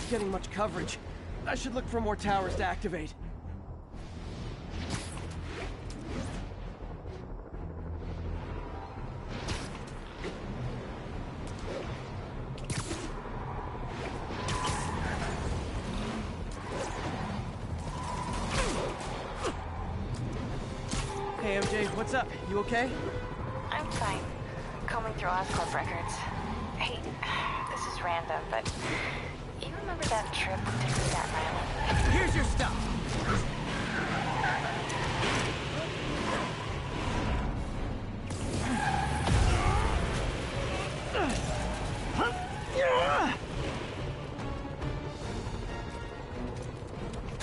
getting much coverage. I should look for more towers to activate. Hey MJ, what's up? You okay? I'm fine. Combing through Osclub records. Hey, this is random, but you remember that trip we took to Staten Island? Here's your stuff!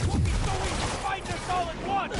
We'll be going to fight us all at once!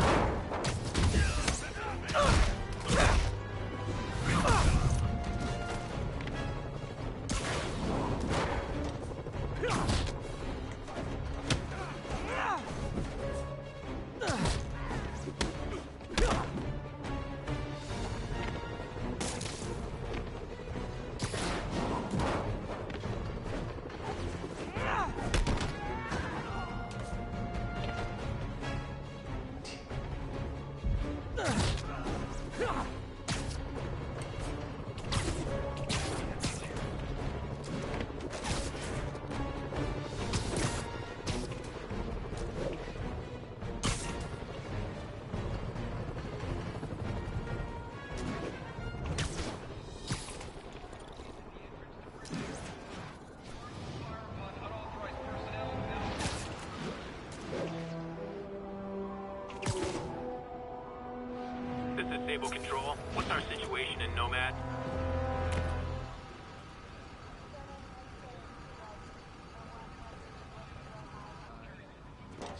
This is Sable Control. What's our situation in Nomad?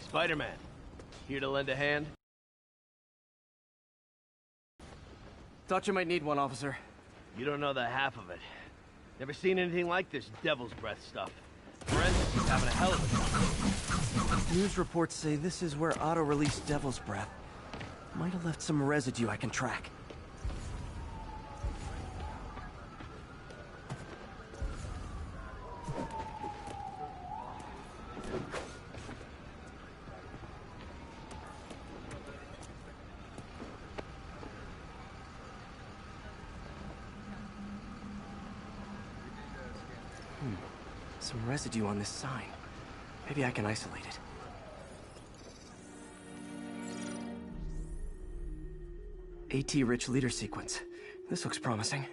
Spider-Man, here to lend a hand? Thought you might need one, officer. You don't know the half of it. Never seen anything like this devil's breath stuff. Forensics is having a hell of a time. News reports say this is where Otto released Devil's Breath. Might have left some residue I can track. Some residue on this sign. Maybe I can isolate it. AT-rich leader sequence. This looks promising.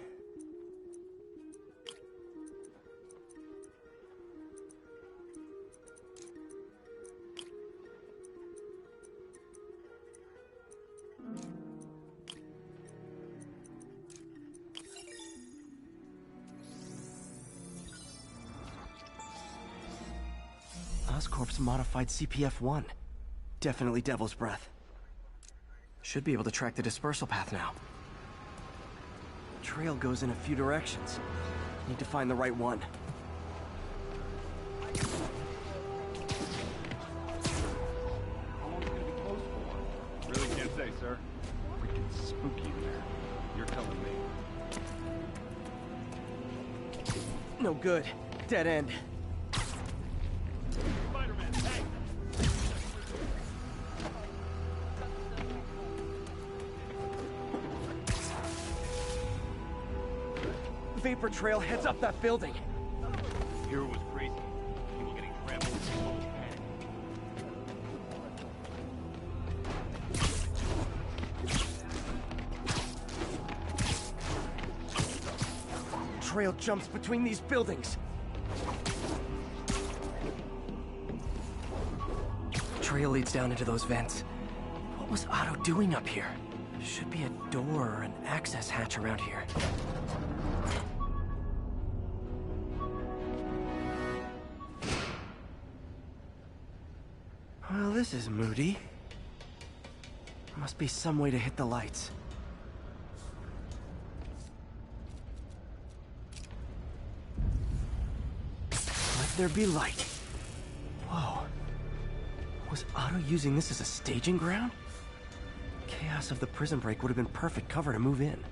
Oscorp's modified CPF-1. Definitely Devil's Breath. Should be able to track the dispersal path now. Trail goes in a few directions. Need to find the right one. How long's it gonna be closed for? Really can't say, sir. Freaking spooky in there. You're telling me. No good. Dead end. Spider-Man, hey! Vapor trail heads up that building. Hero was crazy. People getting trampled. Total panic. Trail jumps between these buildings. Trail leads down into those vents. What was Otto doing up here? Should be a door or an access hatch around here. Well, this is moody. Must be some way to hit the lights. Let there be light. Whoa. Was Otto using this as a staging ground? Chaos of the prison break would have been perfect cover to move in.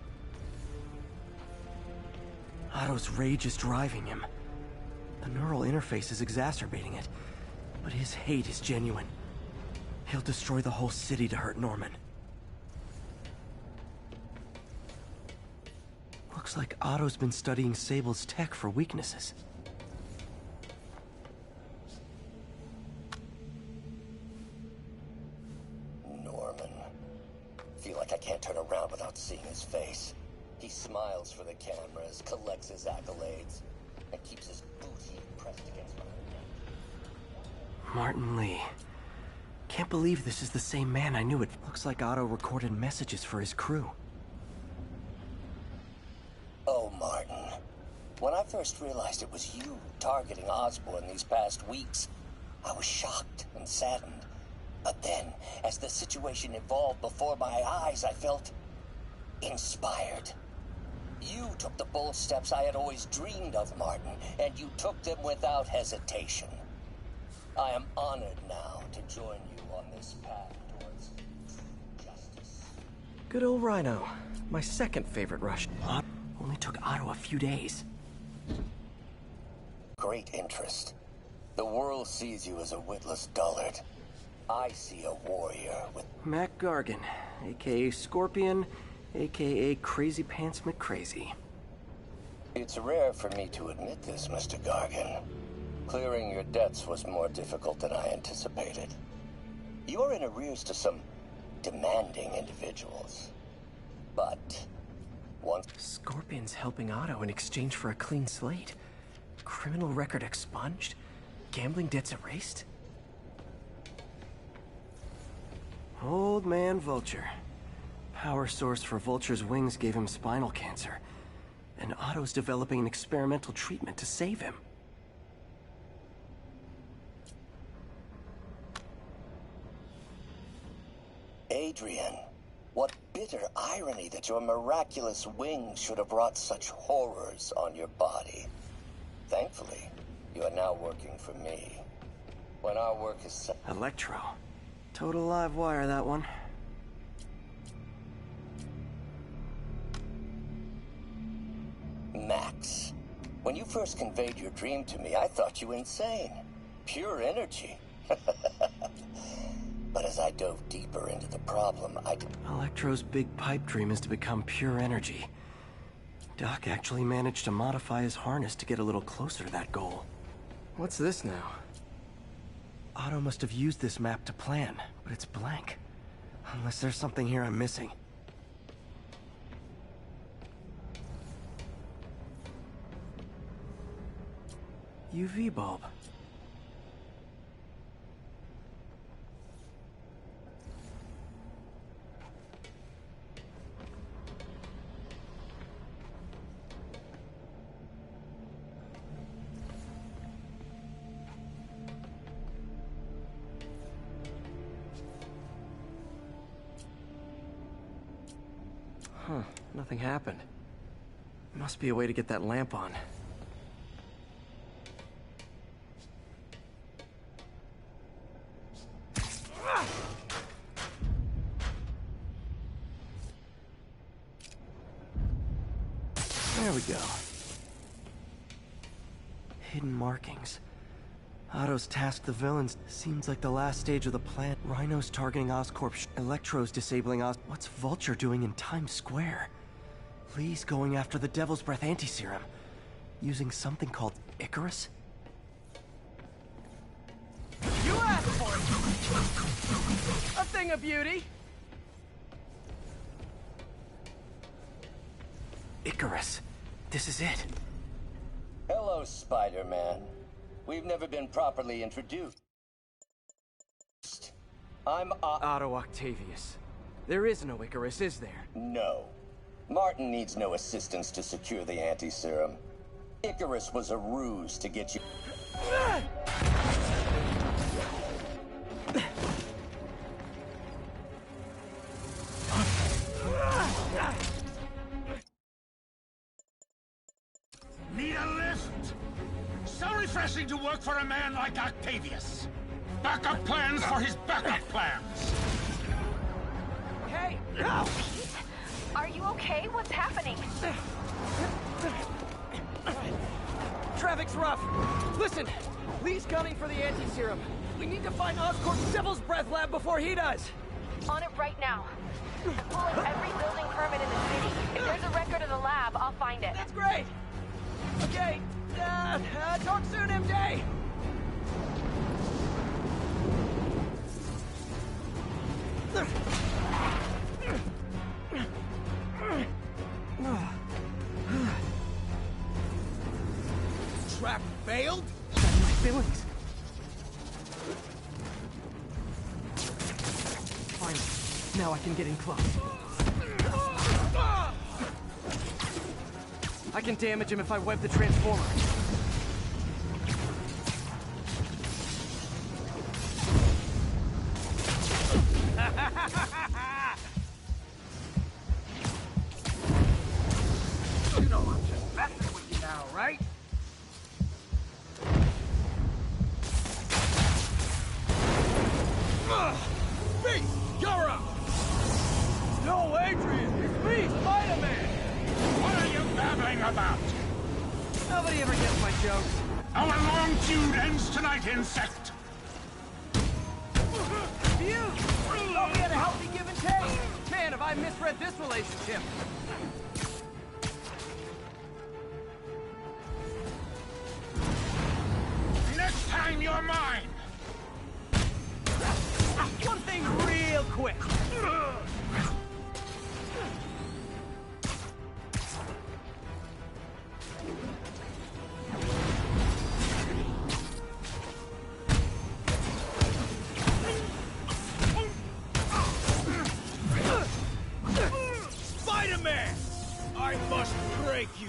Otto's rage is driving him. The The neural interface is exacerbating it, but his hate is genuine. He'll destroy the whole city to hurt Norman. Looks like Otto's been studying Sable's tech for weaknesses. Norman. Feel like I can't turn around without seeing his face. He smiles for the cameras, collects his accolades, and keeps his booty pressed against my neck. Martin Lee. Can't believe this is the same man I knew. It looks like Otto recorded messages for his crew. Oh, Martin. When I first realized it was you targeting Osborn these past weeks, I was shocked and saddened. But then, as the situation evolved before my eyes, I felt inspired. You took the bold steps I had always dreamed of, Martin, and you took them without hesitation. I am honored now to join you on this path towards justice. Good old Rhino. My second favorite Russian. Only took Otto a few days. Great interest. The world sees you as a witless dullard. I see a warrior with... Mac Gargan, a.k.a. Scorpion, a.k.a. Crazy Pants McCrazy. It's rare for me to admit this, Mr. Gargan. Clearing your debts was more difficult than I anticipated. You're in arrears to some demanding individuals. But once... Scorpion's helping Otto in exchange for a clean slate. Criminal record expunged? Gambling debts erased? Old man Vulture. Power source for Vulture's wings gave him spinal cancer. And Otto's developing an experimental treatment to save him. Adrian, what bitter irony that your miraculous wings should have brought such horrors on your body. Thankfully, you are now working for me. When our work is set... Electro. Total live wire, that one. Max, when you first conveyed your dream to me, I thought you insane. Pure energy. But as I dove deeper into the problem, Electro's big pipe dream is to become pure energy. Doc actually managed to modify his harness to get a little closer to that goal. What's this now? Otto must have used this map to plan, but it's blank. Unless there's something here I'm missing. UV bulb. Huh, nothing happened. Must be a way to get that lamp on. There we go. Hidden markings. Otto's tasked the villains. Seems like the last stage of the plan. Rhino's targeting Oscorp. Electro's disabling Os... What's Vulture doing in Times Square? Lee's going after the Devil's Breath anti-serum. Using something called Icarus? You asked for it! A thing of beauty! Icarus. This is it. Hello, Spider-Man. We've never been properly introduced. I'm Otto Octavius. There is no Icarus, is there? No. Martin needs no assistance to secure the anti-serum. Icarus was a ruse to get you... Need a lift? So refreshing to work for a man like Octavius. Backup plans for his backup plans. Hey! Are you okay? What's happening? Traffic's rough. Listen, Lee's coming for the anti-serum. We need to find Oscorp's Devil's Breath lab before he does. On it right now. I'm pulling every building permit in the city. If there's a record of the lab, I'll find it. That's great. Okay, talk soon, MJ. Trap failed? My feelings. Finally, now I can get in close. I can damage him if I web the transformer. You know I'm just messing with you now, right? Me! You're up! No, Adrian! It's me, Spider-Man! What are you babbling about? Nobody ever gets my jokes. Our long feud ends tonight, insect. You! Thought we had a healthy give and take. Man, have I misread this relationship. Next time you're mine. One thing real quick. Spider-Man! I must break you!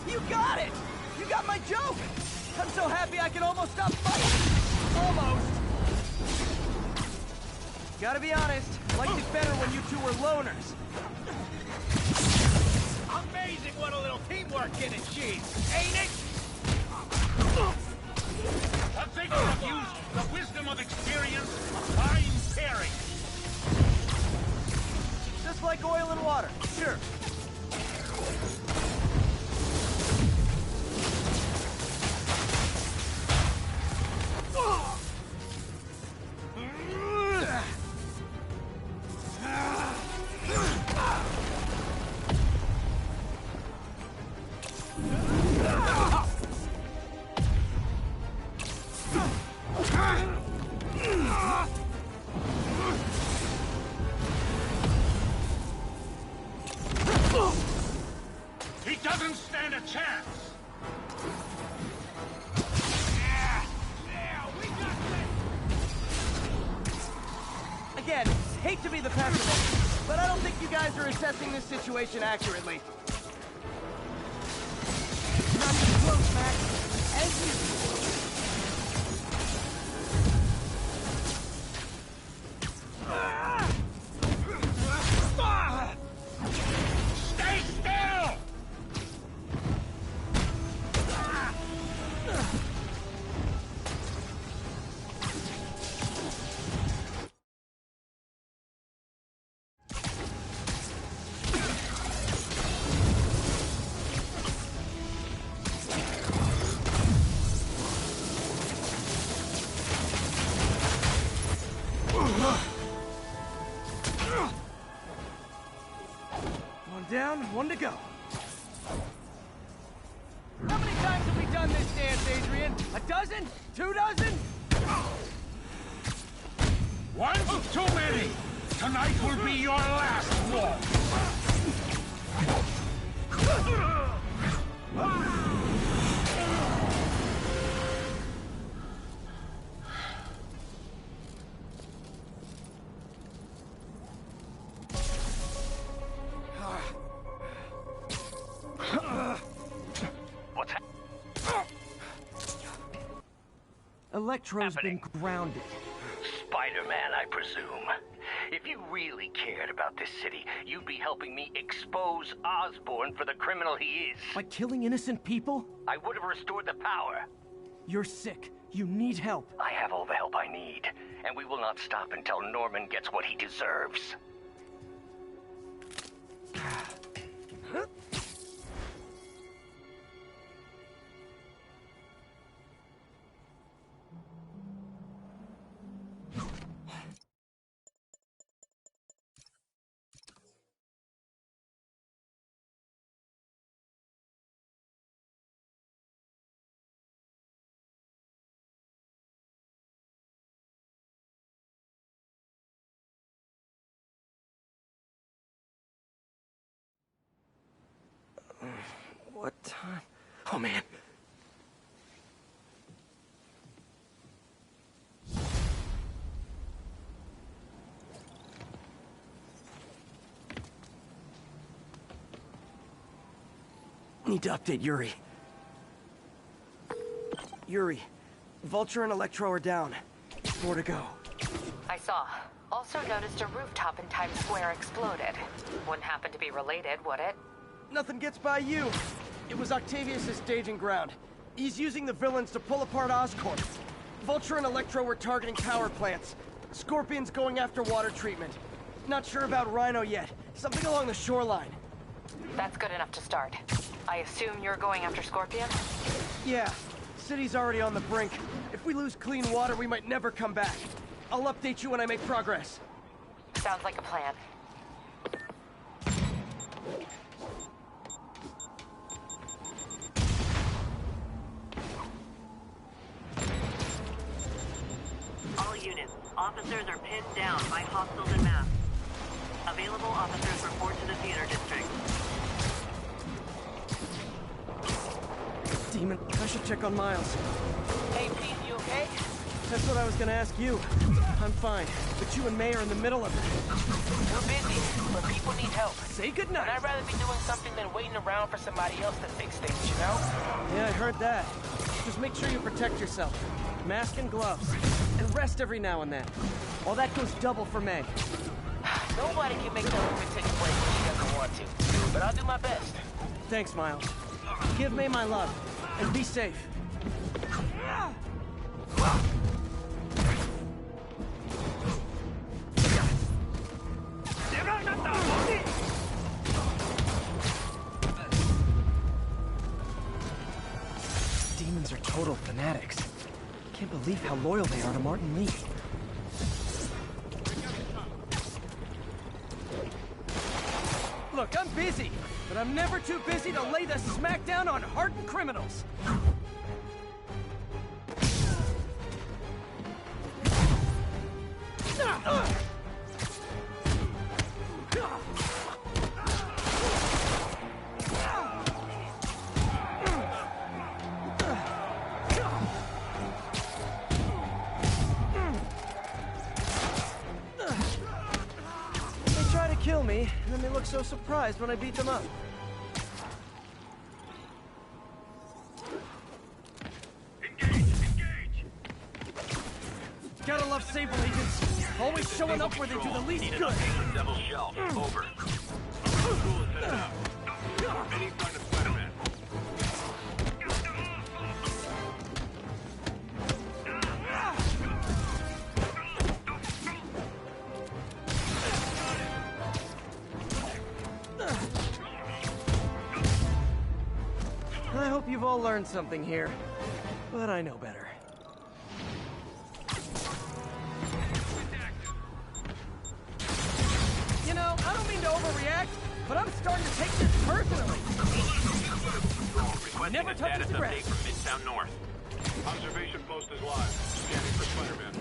You got it! You got my joke! I'm so happy I can almost stop fighting! Almost! Gotta be honest, liked it better when you two were loners. Amazing what a little teamwork can achieve, ain't it? The vigor of youth, the wisdom of experience, fine pairing. Just like oil and water, sure. He doesn't stand a chance. Again, hate to be the pessimist, but I don't think you guys are assessing this situation accurately. Not even close, Max. As usual. Stay still! One down, one to go. How many times have we done this dance, Adrian? A dozen? 2 dozen? One's too many. Tonight will be your last war. Electro's been grounded. Spider-Man, I presume. If you really cared about this city, you'd be helping me expose Osborn for the criminal he is. By killing innocent people? I would have restored the power. You're sick. You need help. I have all the help I need, and we will not stop until Norman gets what he deserves. What time? Oh, man. Need to update Yuri. Yuri, Vulture and Electro are down. More to go. I saw. Also noticed a rooftop in Times Square exploded. Wouldn't happen to be related, would it? Nothing gets by you. It was Octavius' staging ground. He's using the villains to pull apart Oscorp. Vulture and Electro were targeting power plants. Scorpion's going after water treatment. Not sure about Rhino yet. Something along the shoreline. That's good enough to start. I assume you're going after Scorpion? Yeah. City's already on the brink. If we lose clean water, we might never come back. I'll update you when I make progress. Sounds like a plan. All units, officers are pinned down by hostiles en masse. Available officers report to the theater district. Demon, I should check on Miles. Hey, Pete, you okay? That's what I was gonna ask you. I'm fine, but you and May are in the middle of it. We're busy, but people need help. Say goodnight. And I'd rather be doing something than waiting around for somebody else to fix things, you know? Yeah, I heard that. Just make sure you protect yourself. Mask and gloves. And rest every now and then. All that goes double for May. Nobody can make that woman take a break when she doesn't want to. But I'll do my best. Thanks, Miles. Give May my love. And be safe. Demons are total fanatics. Can't believe how loyal they are to Martin Lee. Look, I'm busy, but I'm never too busy to lay the smackdown on hardened criminals. They try to kill me, and then they look so surprised when I beat them up. Gotta love Sable agents. Always showing up where they do the least good. Devil's shell. Over. Cool is headed out. Any sign of Spider-Man? I hope you've all learned something here, but I know better. You know, I don't mean to overreact, but I'm starting to take this personally. Requesting Never a touches status the grass. update from Midtown North. Observation post is live. Scanning for Spider-Man.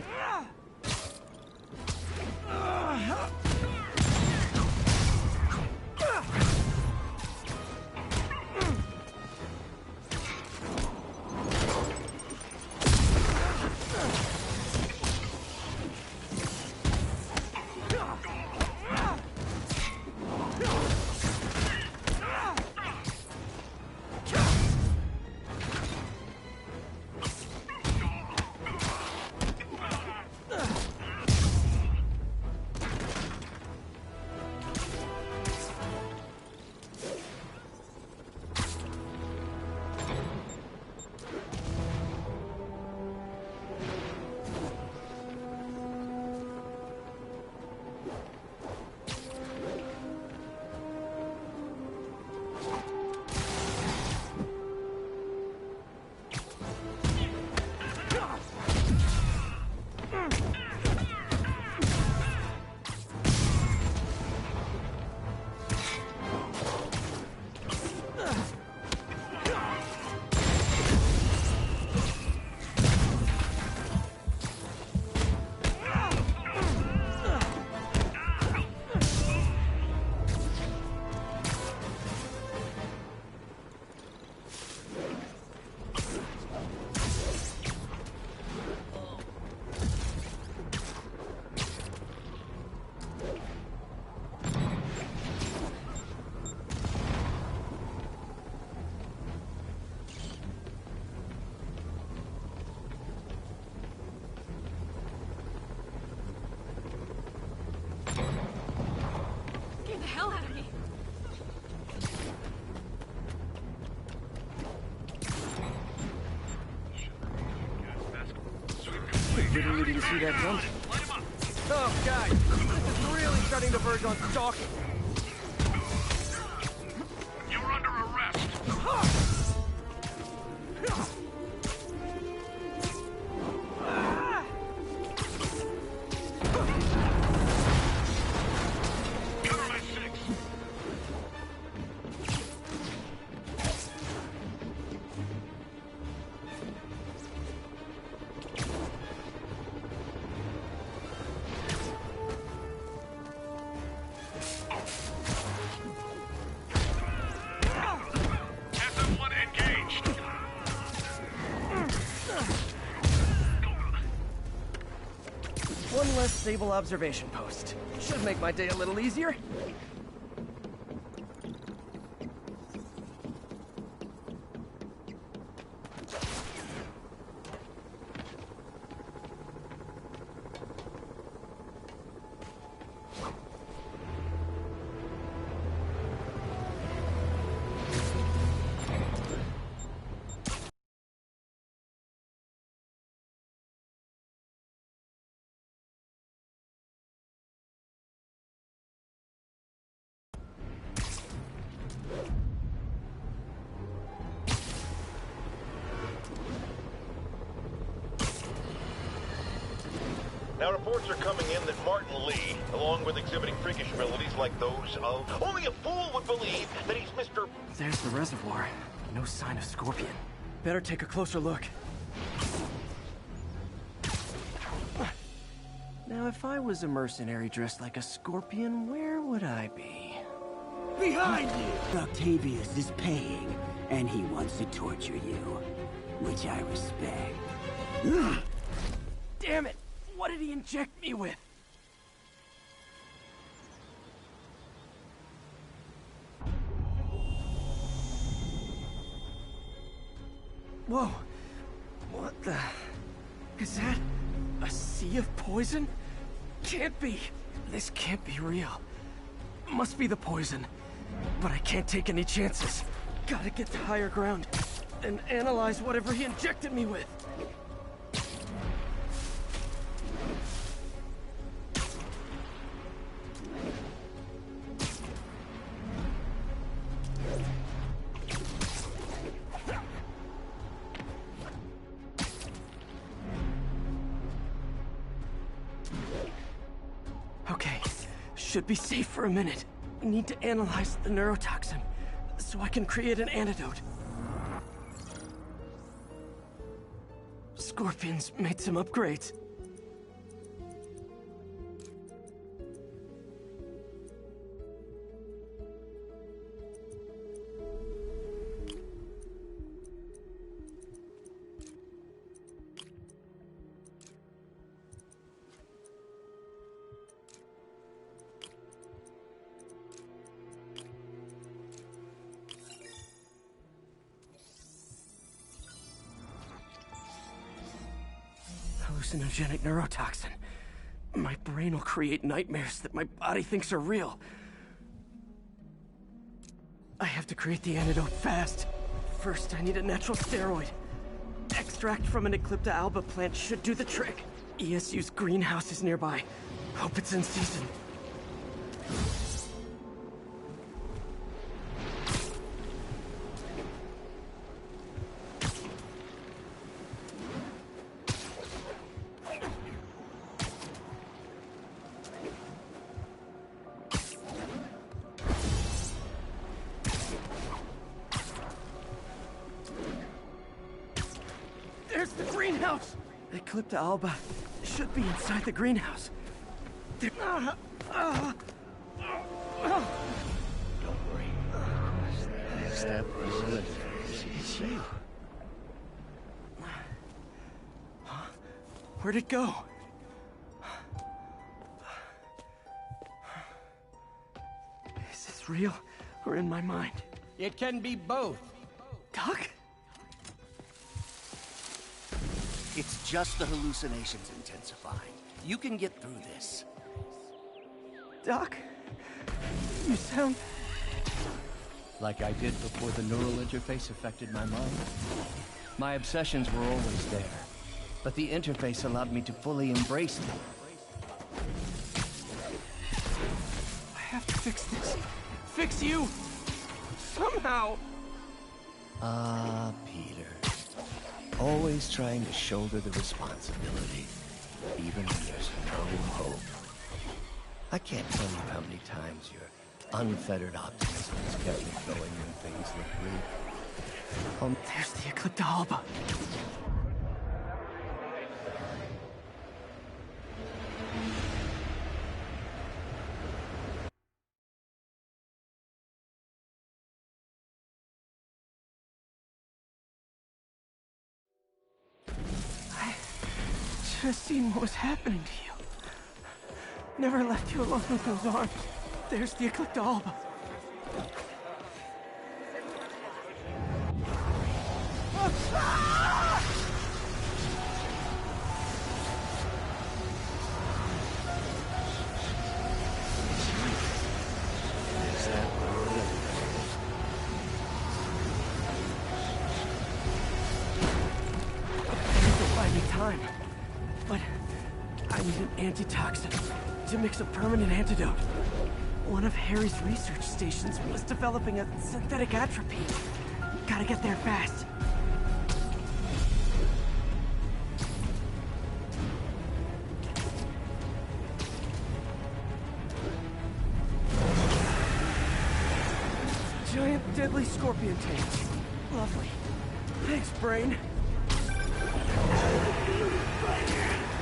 literally didn't see that coming. Oh, guys, this is really starting to verge on stalking. You're under arrest. Cover my six. SM1 engaged. One less stable observation post. Should make my day a little easier. Now, reports are coming in that Martin Lee, along with exhibiting freakish abilities like those of... Only a fool would believe that he's Mr. There's the reservoir. No sign of Scorpion. Better take a closer look. Now, if I was a mercenary dressed like a Scorpion, where would I be? Behind you! Octavius is paying, and he wants to torture you, which I respect. Damn it! What did he inject me with? Whoa! What the... Is that... a sea of poison? Can't be! This can't be real. Must be the poison. But I can't take any chances. Gotta get to higher ground and analyze whatever he injected me with. Okay, should be safe for a minute. Need to analyze the neurotoxin, so I can create an antidote. Scorpion's made some upgrades. Hallucinogenic neurotoxin. My brain will create nightmares that my body thinks are real. I have to create the antidote fast. First, I need a natural steroid. Extract from an Eclipta alba plant should do the trick. ESU's greenhouse is nearby. Hope it's in season. There's the greenhouse! Eclipta alba should be inside the greenhouse. Don't worry. Step is it. It's safe. Huh? Where'd it go? Is this real or in my mind? It can be both. Doc? It's just the hallucinations intensifying. You can get through this. Doc? You sound... like I did before the neural interface affected my mind. My obsessions were always there. but the interface allowed me to fully embrace them. I have to fix this. Fix you! Somehow! Peter. Always trying to shoulder the responsibility, even when there's no hope. I can't tell you how many times your unfettered optimism has kept me going when things look bleak. There's the Eclipta. I should have seen what was happening to you. Never left you alone with those arms. There's the Eclipta. Time, but I need an antitoxin to mix a permanent antidote. One of Harry's research stations was developing a synthetic atropine. Gotta get there fast. Giant deadly scorpion tank. Lovely. Thanks, brain.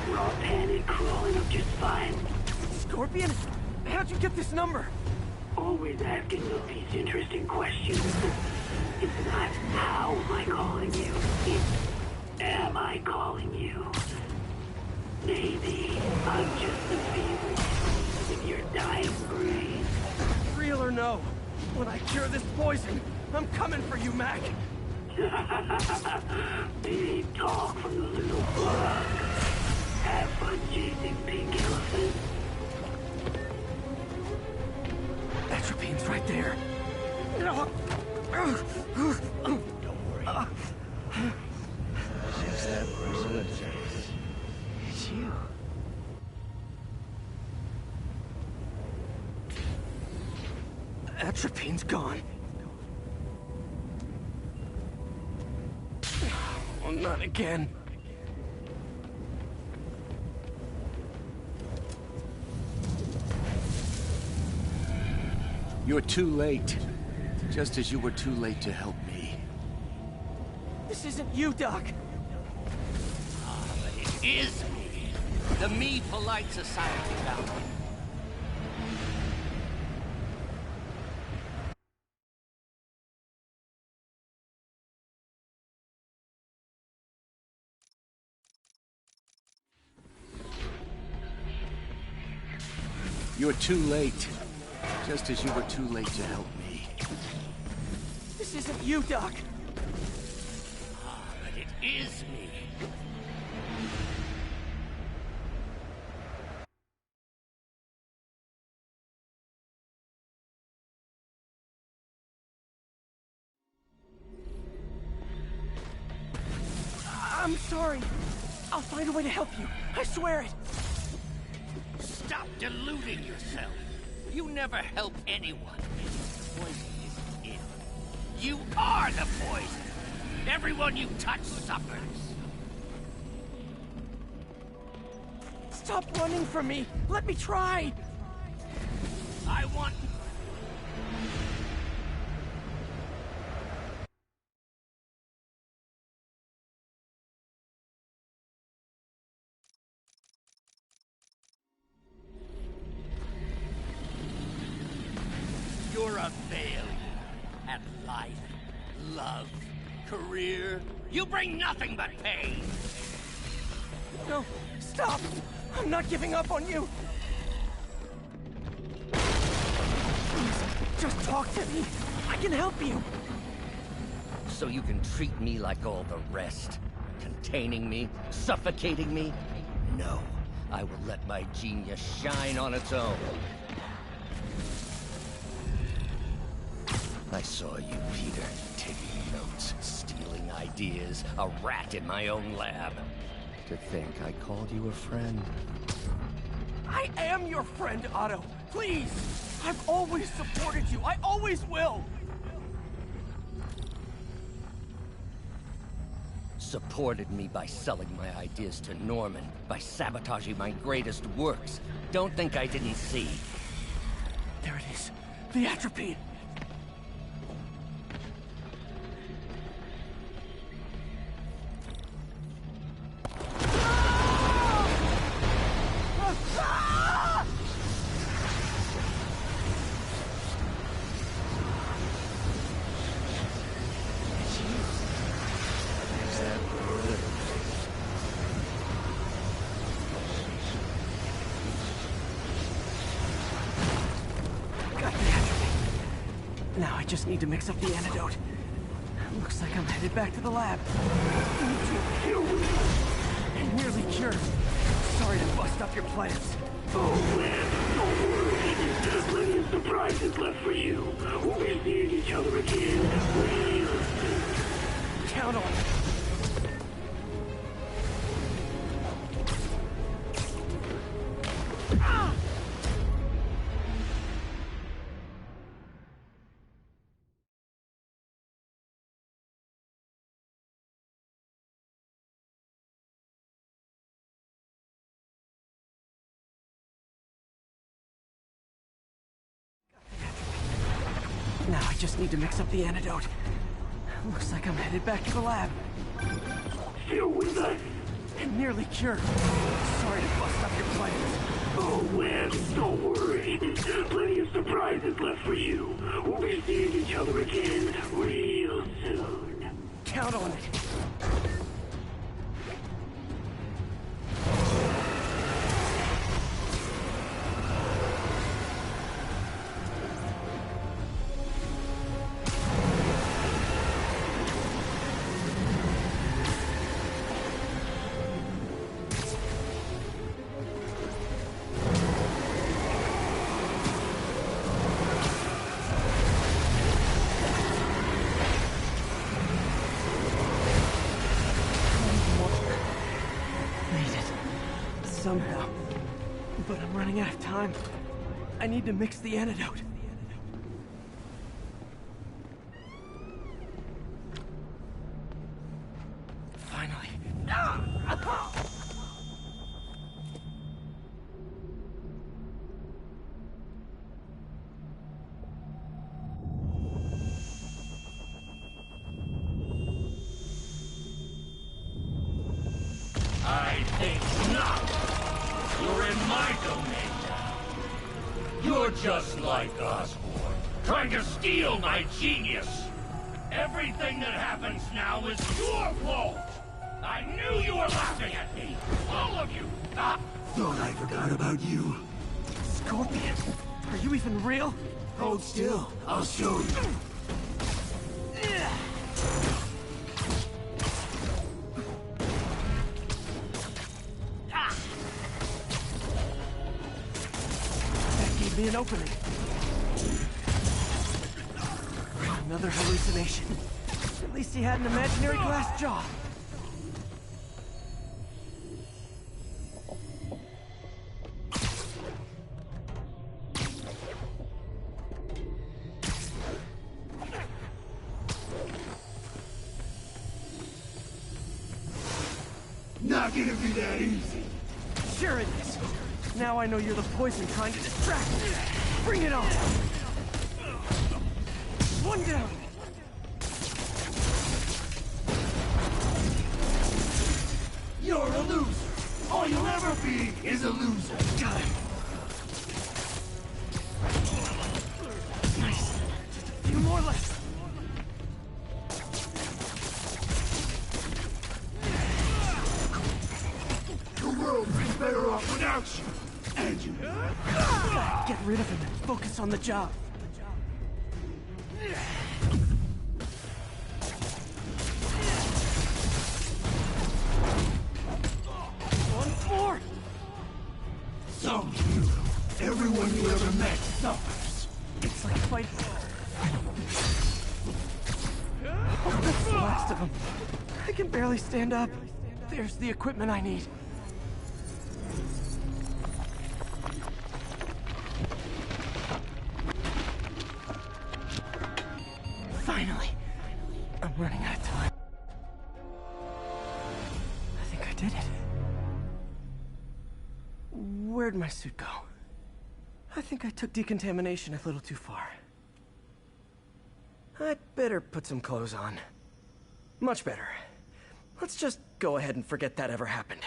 We're all panicked, crawling up just fine. Scorpion? How'd you get this number? Always asking these interesting questions. It's not how am I calling you, it's am I calling you? Maybe I'm just a feeling in your dying brain. Real or no, when I cure this poison, I'm coming for you, Mac. Big talk from the little bug. Have fun chasing pink elephants. Atropine's right there. Don't worry. Since that person, it's you. Atropine's gone. Oh, not again. You're too late. Just as you were too late to help me. This isn't you, Doc. But it is me. The Me Polite Society found me. You're too late. Just as you were too late to help me. This isn't you, Doc. But it is me. I'm sorry. I'll find a way to help you. I swear it. Stop deluding yourself. You never help anyone. The poison isn't in. You are the poison. Everyone you touch suffers. Stop running from me. Let me try. I want... You're a failure at life, love, career. You bring nothing but pain. No, stop! I'm not giving up on you! Please, just talk to me. I can help you. So you can treat me like all the rest. Containing me, suffocating me? No, I will let my genius shine on its own. I saw you, Peter, taking notes, stealing ideas, a rat in my own lab. to think I called you a friend. I am your friend, Otto. Please! I've always supported you. I always will! Supported me by selling my ideas to Norman, by sabotaging my greatest works. Don't think I didn't see. There it is. The atropine. Now I just need to mix up the antidote. Looks like I'm headed back to the lab. Nearly cured. Sorry to bust up your plans. Oh, man, don't worry. There's plenty of surprises left for you. We'll be seeing each other again real soon. Count on it. Now I just need to mix up the antidote. Looks like I'm headed back to the lab. Still with us? Nearly cured. Sorry to bust up your plans. Oh, man, don't worry. Plenty of surprises left for you. We'll be seeing each other again real soon. Count on it. Somehow. But I'm running out of time. I need to mix the antidote. Finally. I think not. You're in my domain now. You're just like Osborn, trying to steal my genius. Everything that happens now is your fault. I knew you were laughing at me. All of you. Ah. Thought I forgot about you. Scorpion, are you even real? Hold still. I'll show you. Gave me an opening. Another hallucination. At least he had an imaginary glass jaw. Not gonna be that easy. Sure it is. Now I know you're the poison trying to distract me. Bring it on! One down! You're a loser. All you'll ever be is a loser. Got him. Nice. Just a few more left. The world is better off without you. And you. Gotta get rid of him and focus on the job. One more. So you. Everyone you ever met suffers. It's like fighting. Oh, that's the last of them. I can barely stand up. There's the equipment I need. Finally! I'm running out of time. I think I did it. Where'd my suit go? I think I took decontamination a little too far. I'd better put some clothes on. Much better. Let's just go ahead and forget that ever happened.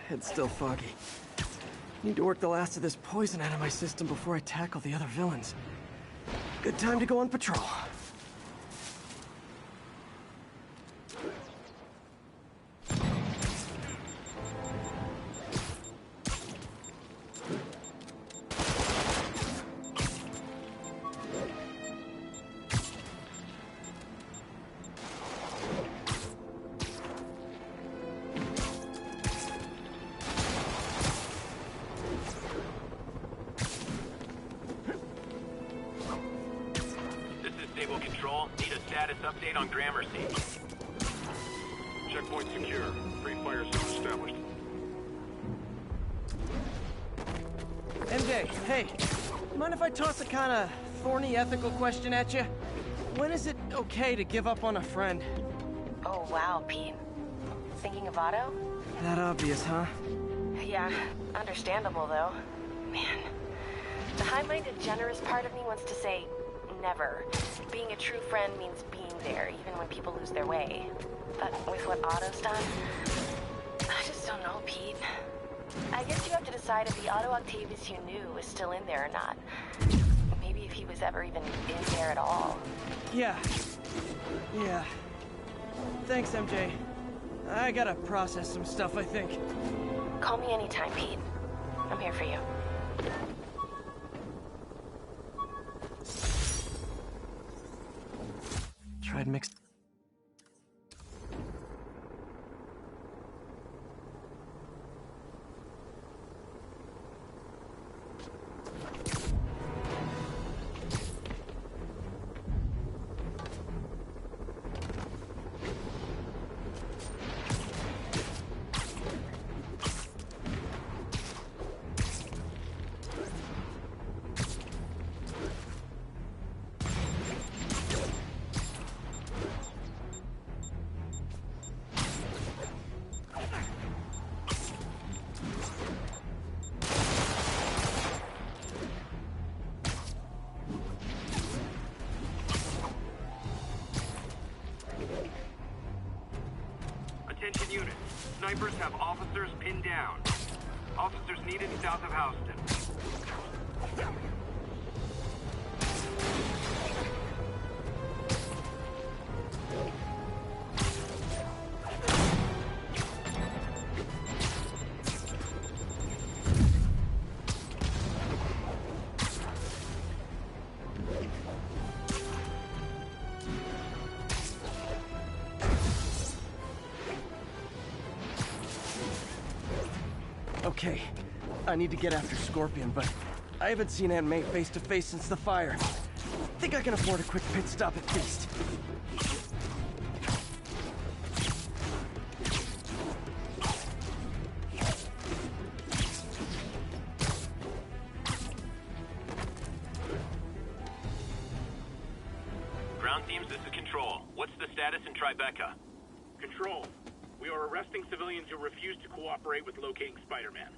Head's still foggy. Need to work the last of this poison out of my system before I tackle the other villains. Good time to go on patrol. Update on Gramercy. Checkpoint secure. Free fire zone established. MJ, hey. Mind if I toss a kinda thorny ethical question at you? When is it okay to give up on a friend? Oh, wow, Pete. Thinking of Otto? That obvious, huh? Yeah, understandable, though. Man. The high-minded, generous part of me wants to say, never. Being a true friend means being there, even when people lose their way. But with what Otto's done, I just don't know, Pete. I guess you have to decide if the Otto Octavius you knew is still in there or not. Maybe if he was ever even in there at all. Yeah. Thanks, MJ. I gotta process some stuff, I think. Call me anytime, Pete. I'm here for you. Tried mixed. Attention units. Snipers have officers pinned down. Officers needed south of Houston. Okay, I need to get after Scorpion, but I haven't seen Aunt May face to face since the fire. Think I can afford a quick pit stop at Feast. Ground teams, this is Control. What's the status in Tribeca? Control. We are arresting civilians who refuse to cooperate with locating Spider-Man.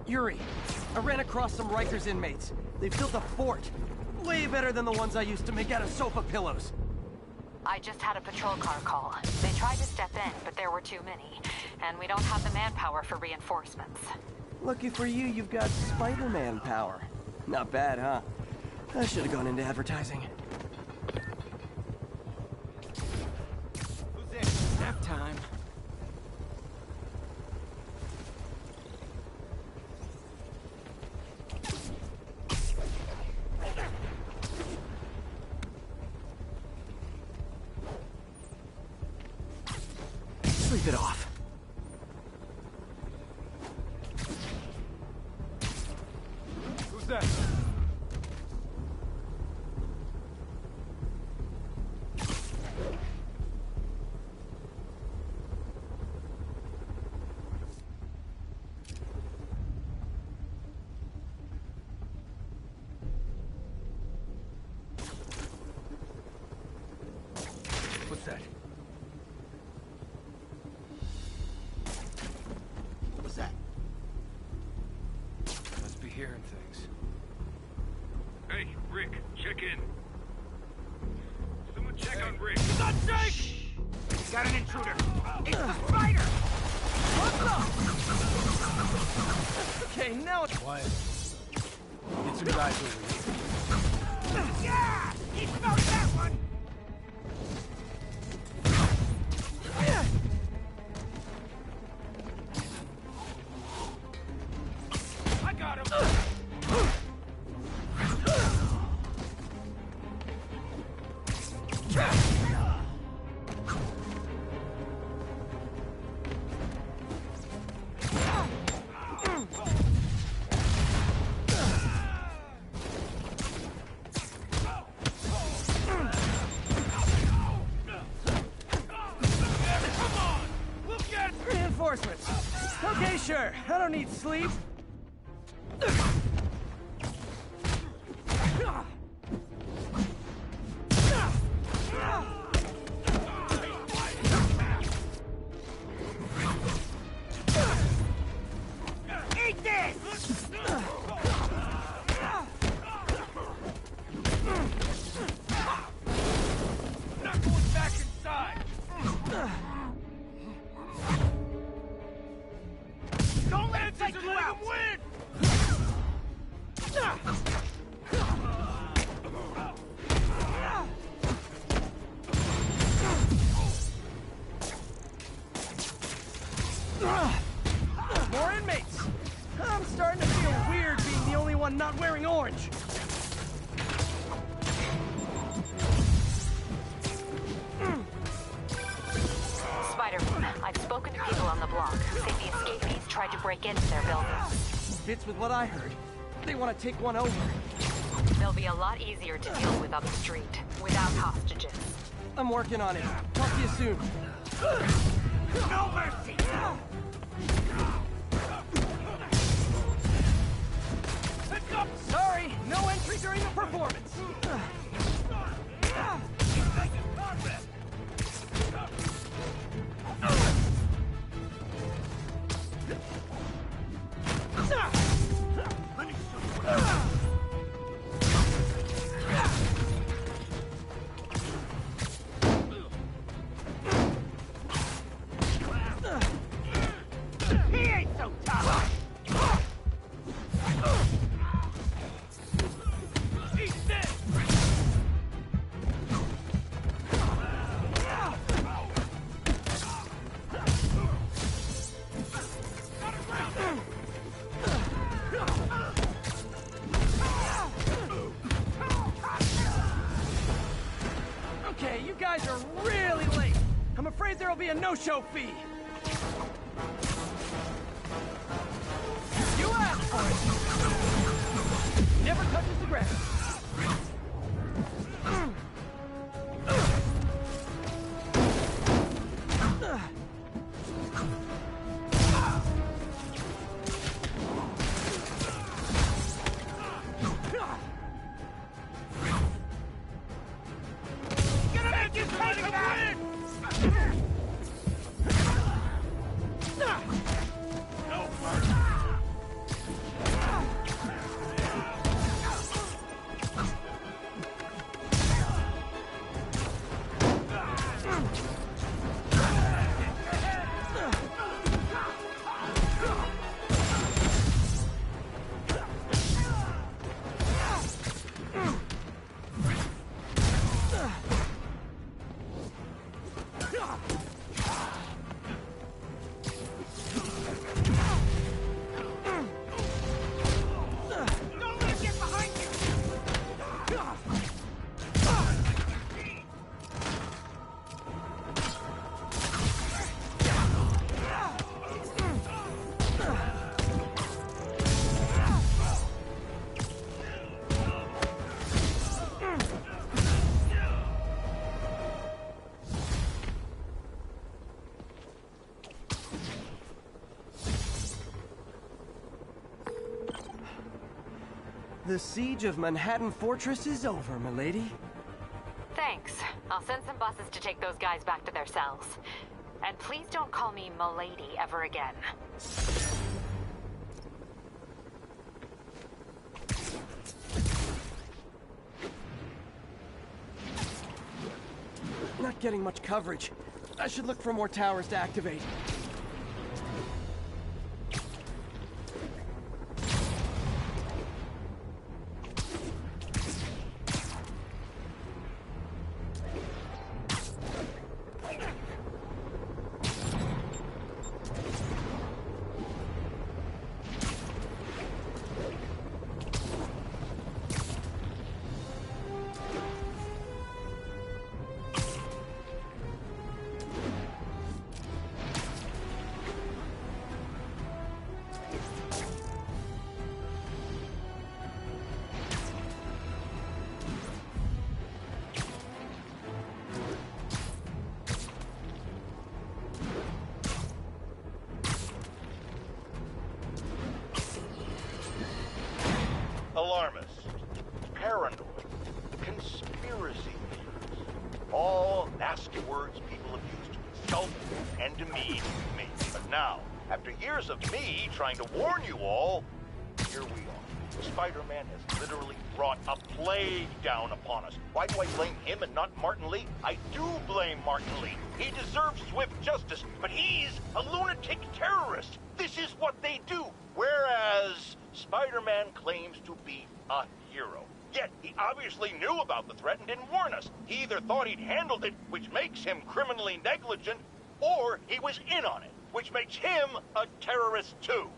Yuri, I ran across some Rikers inmates. They've built a fort. Way better than the ones I used to make out of sofa pillows. I just had a patrol car call. They tried to step in, but there were too many. And we don't have the manpower for reinforcements. Lucky for you, you've got Spider-Man power. Not bad, huh? I should have gone into advertising. Who's there? Nap time. Sleep it off. Who's that? What's that? What's that? Must be hearing things. Hey, Rick, check in. Someone check on Rick. For God's sake! Got an intruder. It's the spider! Okay, now it's Quiet. Get some guys over here. Yeah! He smelled that one! I got him! reinforcements. Okay, sure. I don't need sleep. Eat this! Not going back inside! Don't let it take you out! Win! More inmates! I'm starting to feel weird being the only one not wearing orange. Spider-Man, I've spoken to people on the block. Say the escapees tried to break into their building. Fits with what I heard. They want to take one over. They'll be a lot easier to deal with up the street, without hostages. I'm working on it. Talk to you soon. No mercy! Pick up! Sorry, no entry during the performance. He ain't so tough! Eat this! Okay, you guys are really late. I'm afraid there'll be a no-show fee. You asked for it. Never touches the ground. The siege of Manhattan Fortress is over, milady. Thanks. I'll send some buses to take those guys back to their cells. And please don't call me milady ever again. Not getting much coverage. I should look for more towers to activate. Alarmist, paranoid, conspiracy theories. All nasty words people have used to insult and demean me. But now, after years of me trying to warn you all, here we are. Spider-Man has literally brought a plague down upon us. Why do I blame him and not Martin Lee? I do blame Martin Lee. He deserves swift justice, but he's a lunatic terrorist. This is what they do. Whereas Spider-Man claims to be a hero. Yet, he obviously knew about the threat and didn't warn us. He either thought he'd handled it, which makes him criminally negligent, or he was in on it, which makes him a terrorist too.